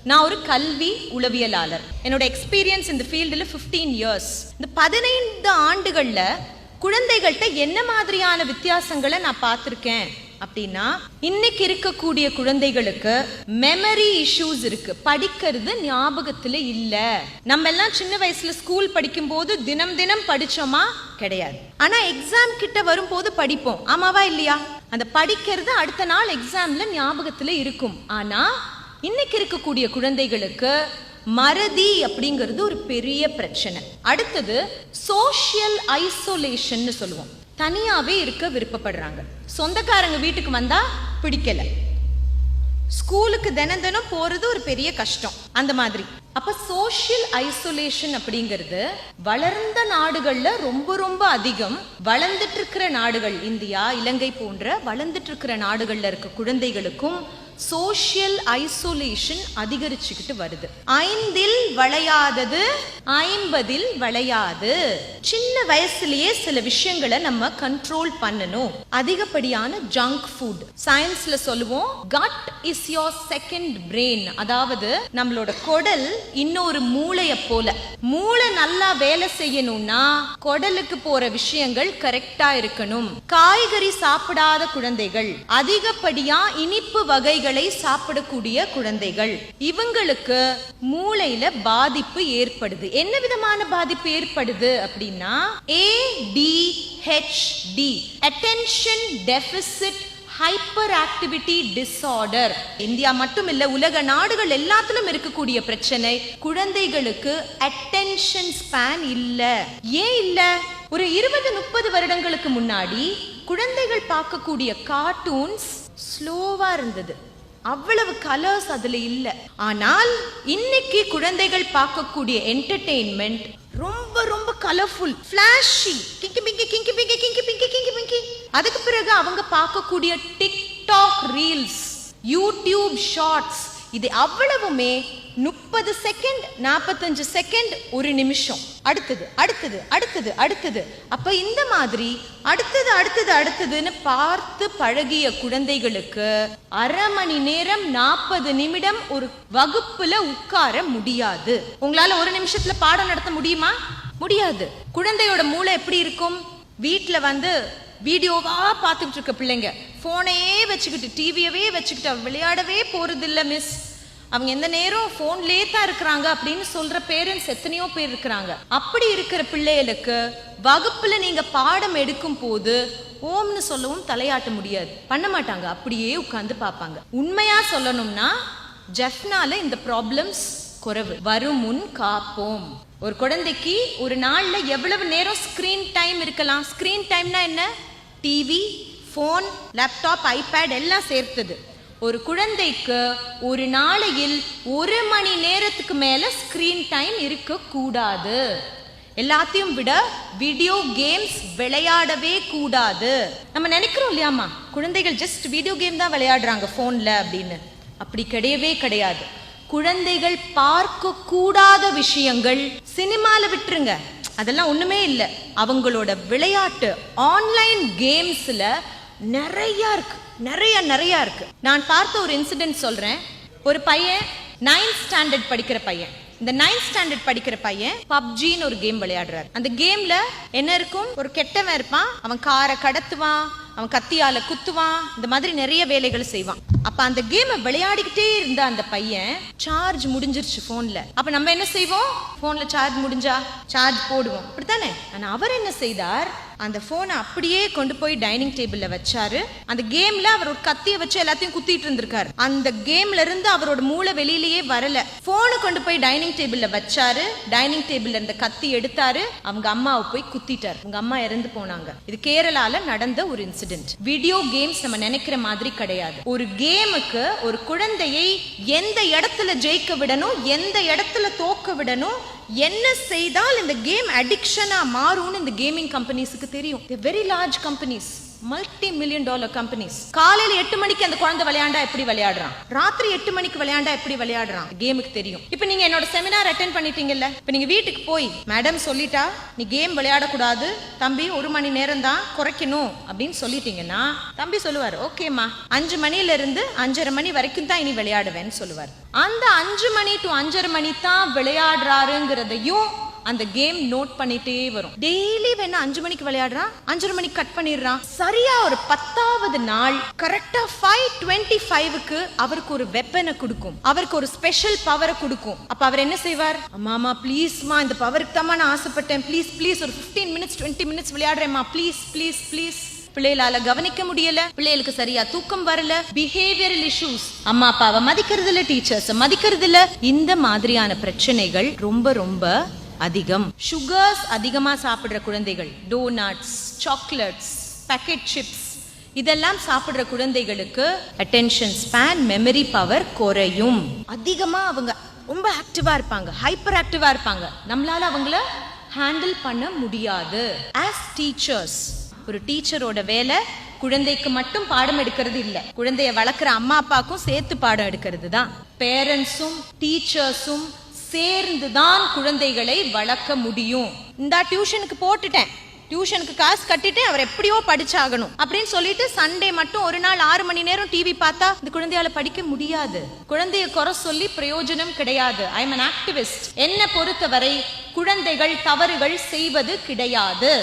நான் ஒரு கல்வி உளவியலாளர். என்னோட எக்ஸ்பீரியன்ஸ் இந்த ஃபீல்டில் 15 இயர்ஸ். இந்த 15 ஆண்டுகள்ல குழந்தைகள்கிட்ட என்ன மாதிரியான வித்தியாசங்களை நான் பார்த்துருக்கேன் அப்படின்னா, இன்னைக்கு இருக்கக்கூடிய குழந்தைகளுக்கு மெமரி இஷ்யூஸ் இருக்கு. படிக்கிறது ஞாபகத்துல இல்ல. நம்ம எல்லாம் சின்ன வயசுல ஸ்கூல் படிக்கும் போது தினம் தினம் படிச்சோமா? கிடையாது. ஆனா எக்ஸாம் கிட்ட வரும்போது படிப்போம், ஆமாவா இல்லையா? அந்த படிக்கிறது அடுத்த நாள் எக்ஸாம்ல ஞாபகத்துல இருக்கும். ஆனா இன்னைக்கு இருக்கக்கூடிய குழந்தைகளுக்கு மறதி அப்படிங்கிறது ஒரு பெரிய பிரச்சனை. அடுத்தது சோஷியல் ஐசோலேஷன் சொல்லுவோம். தனியாவே இருக்க விருப்பப்படுறாங்க. சொந்தக்காரங்க வீட்டுக்கு வந்தா பிடிக்கல, ஸ்கூலுக்கு தினம் தினம் போறது ஒரு பெரிய கஷ்டம், அந்த மாதிரி. அப்ப சோஷியல் ஐசோலேஷன் அப்படிங்கிறது வளர்ந்த நாடுகள்ல ரொம்ப ரொம்ப அதிகம். வளர்ந்துட்டு இருக்கிற நாடுகள், இந்தியா, இலங்கை போன்ற வளர்ந்துட்டு இருக்கிற நாடுகள்ல இருக்க குழந்தைகளுக்கும் சோஷியல் ஐசோலேஷன் அதிகரிச்சுக்கிட்டு வருது. 5இல் வளையாதது 50இல் வளையாது. சின்ன வயசுலயே சில விஷயங்களை நம்ம கண்ட்ரோல் பண்ணணும். அதிகப்படியான ஜங்க் ஃபுட், சயின்ஸ்ல சொல்லுவோம் cut is your second brain. அதாவது நம்மளோட குடல் இன்னொரு மூளைய போல. மூளை நல்லா வேலை செய்யணும்னா குடலுக்கு போற விஷயங்கள் கரெக்டா இருக்கணும். காய்கறி சாப்பிடாத குழந்தைகள், அதிகப்படியா இனிப்பு வகைகள் சாப்பிடக்கூடிய குழந்தைகள், இவங்களுக்கு மூளையில பாதிப்பு ஏற்படுது. என்ன விதமான பாதிப்பு ஏற்படுது அப்படின்னா ADHD, Attention Deficit Hyperactivity Disorder. India மட்டும் இல்ல, உலக நாடுகள் எல்லாத்திலும் இருக்கக்கூடிய பிரச்சனை. குழந்தைகளுக்கு அட்டென்ஷன் ஸ்பேன் இல்ல. ஏன் இல்ல? ஒரு 20-30 வருடங்களுக்கு முன்னாடி குழந்தைகள் பார்க்கக்கூடிய கார்ட்டூன்ஸ் ஸ்லோவா இருந்தது, அவ்வளவு கலர்ஸ் அதுல இல்ல. ஆனால் இன்னைக்கு குழந்தைகள் பார்க்கக்கூடிய என்டர்டெயின்மெண்ட் ரொம்ப ரொம்ப கலர்ஃபுல், ஃபிளாஷி, கிங்கி பிங்கி கிங்கி பிங்கி கிங்கி பிங்கி கிங்கி பிங்கி. அதுக்கு பிறகு அவங்க பார்க்கக்கூடிய டிக்டாக் ரீல்ஸ், யூடியூப் ஷார்ட்ஸ், இது அவ்வளவுமே 30 செகண்ட், 45 செகண்ட், ஒரு நிமிஷம், அடுத்தது அடுத்தது அடுத்தது அடுத்தது. அப்ப இந்த மாதிரி அடுத்தது அடுத்தது அடுத்ததுன்னு பார்த்து பழகிய குழந்தைகளுக்கு அரை மணி நேரம் 40 நிமிடம் ஒரு வகுப்புல உட்கார முடியாது. உங்களால ஒரு நிமிஷத்துல பாடம் நடத்த முடியுமா? முடியாது. குழந்தையோட மூளை எப்படி இருக்கும்? வீட்டுல வீடியோவா பார்த்துக்கிட்டு இருக்க பிள்ளைங்க, போனையே வச்சுக்கிட்டு, டிவியவே வச்சுக்கிட்டு விளையாடவே போறது இல்ல மிஸ், அவங்க எந்த நேரம் போன்லயே தான் இருக்கிறாங்க அப்படின்னு சொல்ற பேரண்ட்ஸ் எத்தனையோ பேர் இருக்கிறாங்க. அப்படி இருக்கிற பிள்ளைகளுக்கு வகுப்புல நீங்க பாடம் எடுக்கும் போது ஓம்னு சொல்லவும் தலையாட்ட முடியாது, பண்ண மாட்டாங்க, அப்படியே உட்கார்ந்து பார்ப்பாங்க. உண்மையா சொல்லணும்னா ஜெஃப்னால இந்த ப்ராப்ளம்ஸ் குறைவு. வரும் முன் காப்போம். ஒரு குழந்தைக்கு ஒரு நாள்ல எவ்வளவு நேரம் ஸ்கிரீன் டைம் இருக்கலாம்? ஸ்கிரீன் டைம்னா என்ன? டிவி, போன், லேப்டாப், ஐபேட் எல்லாம் சேர்த்தது. ஒரு குழந்தைக்கு ஒரு நாளையில் 1 மணி நேரத்துக்கு மேல ஸ்கிரீன் டைம் இருக்க கூடாது. எல்லாத்தையும் விட வீடியோ கேம்ஸ் விளையாடவே கூடாது. நம்ம நினைக்கிறோம் இல்லையாமா, குழந்தைகள் ஜஸ்ட் வீடியோ கேம் தான் விளையாடுறாங்க போன்ல அப்படின்னு. அப்படி கிடையவே கிடையாது. குழந்தைகள் பார்க்க கூடாத விஷயங்கள் சினிமால விட்டுருங்க, அதெல்லாம் ஒண்ணுமே இல்லை. அவங்களோட விளையாட்டு ஆன்லைன் கேம்ஸ்ல நிறைய இருக்கு, நிறைய இருக்கு. நான் பார்த்த ஒரு இன்சிடென்ட் சொல்றேன். ஒரு பையன் 9th ஸ்டாண்டர்ட் படிக்கிற பையன். இந்த 9th ஸ்டாண்டர்ட் படிக்கிற பையன் பப்ஜின்னு ஒரு கேம் விளையாடுறாரு. அந்த கேம்ல என்ன இருக்கும்? ஒரு கெட்டவன் இருப்பான், அவன் காரை கடத்துவான், அவன் கத்தியால குத்துவான், இந்த மாதிரி நிறைய வேலைகள் செய்வான். அப்ப அந்த கேமை விளையாடிக்கிட்டே இருந்த அந்த பையன் சார்ஜ் முடிஞ்சிருச்சு போன்ல. அப்ப நம்ம என்ன செய்வோம்? போன்ல சார்ஜ் முடிஞ்சா சார்ஜ் போடுவோம், அப்படித்தானே? ஆனா அவர் என்ன செய்தார்? அந்த போனை அப்படியே கொண்டு போய் டைனிங் டேபிள்ல வச்சாரு. அந்த கேம்ல அவர் ஒரு கத்தியை வச்சு எல்லாத்தையும் குத்திட்டு இருந்திருக்காரு. அந்த கேம்ல இருந்து அவரோட மூளை வெளியிலேயே வரல. போனை கொண்டு போய் டைனிங் டேபிள்ல வச்சாரு. டைனிங் டேபிள்ல இருந்த கத்தி எடுத்தாரு, அவங்க அம்மாவை போய் குத்திட்டாரு. அவங்க அம்மா இறந்து போனாங்க. இது கேரளால நடந்த ஒரு இன்சிடென்ட். வீடியோ கேம்ஸ் நம்ம நினைக்கிற மாதிரி கிடையாது. ஒரு கேமுக்கு ஒரு குழந்தையை எந்த இடத்துல ஜெயிக்க விடணும், எந்த இடத்துல தோக்க விடணும், என்ன செய்தால் இந்த கேம் அடிக்ஷனா மாறும்னு இந்த கேமிங் கம்பெனிஸ்க்கு தெரியும். Very large companies, multi-million-dollar companies. காலையில 8 மணிக்கு அந்த குழந்தை விளையாண்டா எப்படி விளையாடுறான், ராத்திரி 8 மணிக்கு விளையாண்டா எப்படி விளையாடுறான், கேமுக்கு தெரியும். இப்ப நீங்க என்னோட செமினார் அட்டென்ட் பண்ணிட்டீங்கல்ல, இப்ப நீங்க வீட்டுக்கு போய் மேடம் சொல்லிட்டா நீ கேம் விளையாடக்கூடாது தம்பி, 1 மணி நேரம் தான் குறைக்கணும் அப்படின்னு சொல்லிட்டீங்கன்னா தம்பி சொல்லுவார், ஓகேம்மா 5 மணில இருந்து 5:30 மணி வரைக்கும் தான் இனி விளையாடுவேன்னு சொல்லுவார். அந்த 5 மணி டு 5:30 மணி தான் விளையாடுறாருங்கிறதையும் அந்த கேம் நோட் பண்ணிட்டே வரும். டெய்லி வேணா 5 மணிக்கு விளையாடுறான், 5:30 மணிக்கு கட் பண்ணிடுறான். சரியா ஒரு 10வது நாள் கரெக்டா 5:25க்கு அவருக்கு ஒரு வெப்பனை கொடுக்கும், அவருக்கு ஒரு ஸ்பெஷல் பவரை கொடுக்கும். அப்ப அவர் என்ன செய்வார், அம்மா ப்ளீஸ்மா இந்த பவருக்கு தான் நான் ஆசைப்பட்டேன், ப்ளீஸ் ப்ளீஸ் ஒரு 15 மினிட்ஸ் 20 மினிட்ஸ் விளையாடுறேம்மா, ப்ளீஸ் ப்ளீஸ் ப்ளீஸ். பிள்ளைகளால கவனிக்க முடியல, பிள்ளைகளுக்கு சரியா தூக்கம் வரல, பிஹேவியரல் இஷ்யூஸ், அம்மா அப்பாவை மதிக்கிறது இல்ல, டீச்சர்ஸ் மதிக்கிறது இல்ல, இந்த மாதிரியான பிரச்சனைகள் ரொம்ப ரொம்ப அதிகம். சுகர்ஸ் அதிகமா சாப்பிடுற குழந்தைகள், டோனட்ஸ், சாக்லேட்ஸ், பேக்கெட் சிப்ஸ் இதெல்லாம் சாப்பிடுற குழந்தைகளுக்கு அட்டென்ஷன் ஸ்பேன், மெமரி பவர் குறையும். அதிகமா அவங்க ரொம்ப ஆக்டிவா இருப்பாங்க, ஹைப்பர் ஆக்டிவா இருப்பாங்க, நம்மளால அவங்கள ஹேண்டில் பண்ண முடியாது. ஆஸ் டீச்சர்ஸ், ஒரு டீச்சரோட வேலை குழந்தைக்கு மட்டும் பாடம் எடுக்கிறது இல்ல, குழந்தைய வளர்க்குற அம்மா அப்பாக்கும் சேர்த்து பாடம் எடுக்கிறது தான். பேரண்ட்ஸும் டீச்சர்ஸும் சேர்ந்துதான் குழந்தைகளை வளர்க்க முடியும். இந்த டியூஷனுக்கு போட்டுட்டேன், டியூஷனுக்கு காசு கட்டிட்டேன், அவர் எப்படியோ படிச்சாகணும் அப்படின்னு சொல்லிட்டு சண்டே மட்டும் ஒரு நாள் 6 மணி நேரம் டிவி பார்த்தா இந்த குழந்தையால படிக்க முடியாது. குழந்தைய குறை சொல்லி பிரயோஜனம் கிடையாது. I am an activist. என்ன பொறுத்தவரை குழந்தைகள் தவறுகள் செய்வது கிடையாது.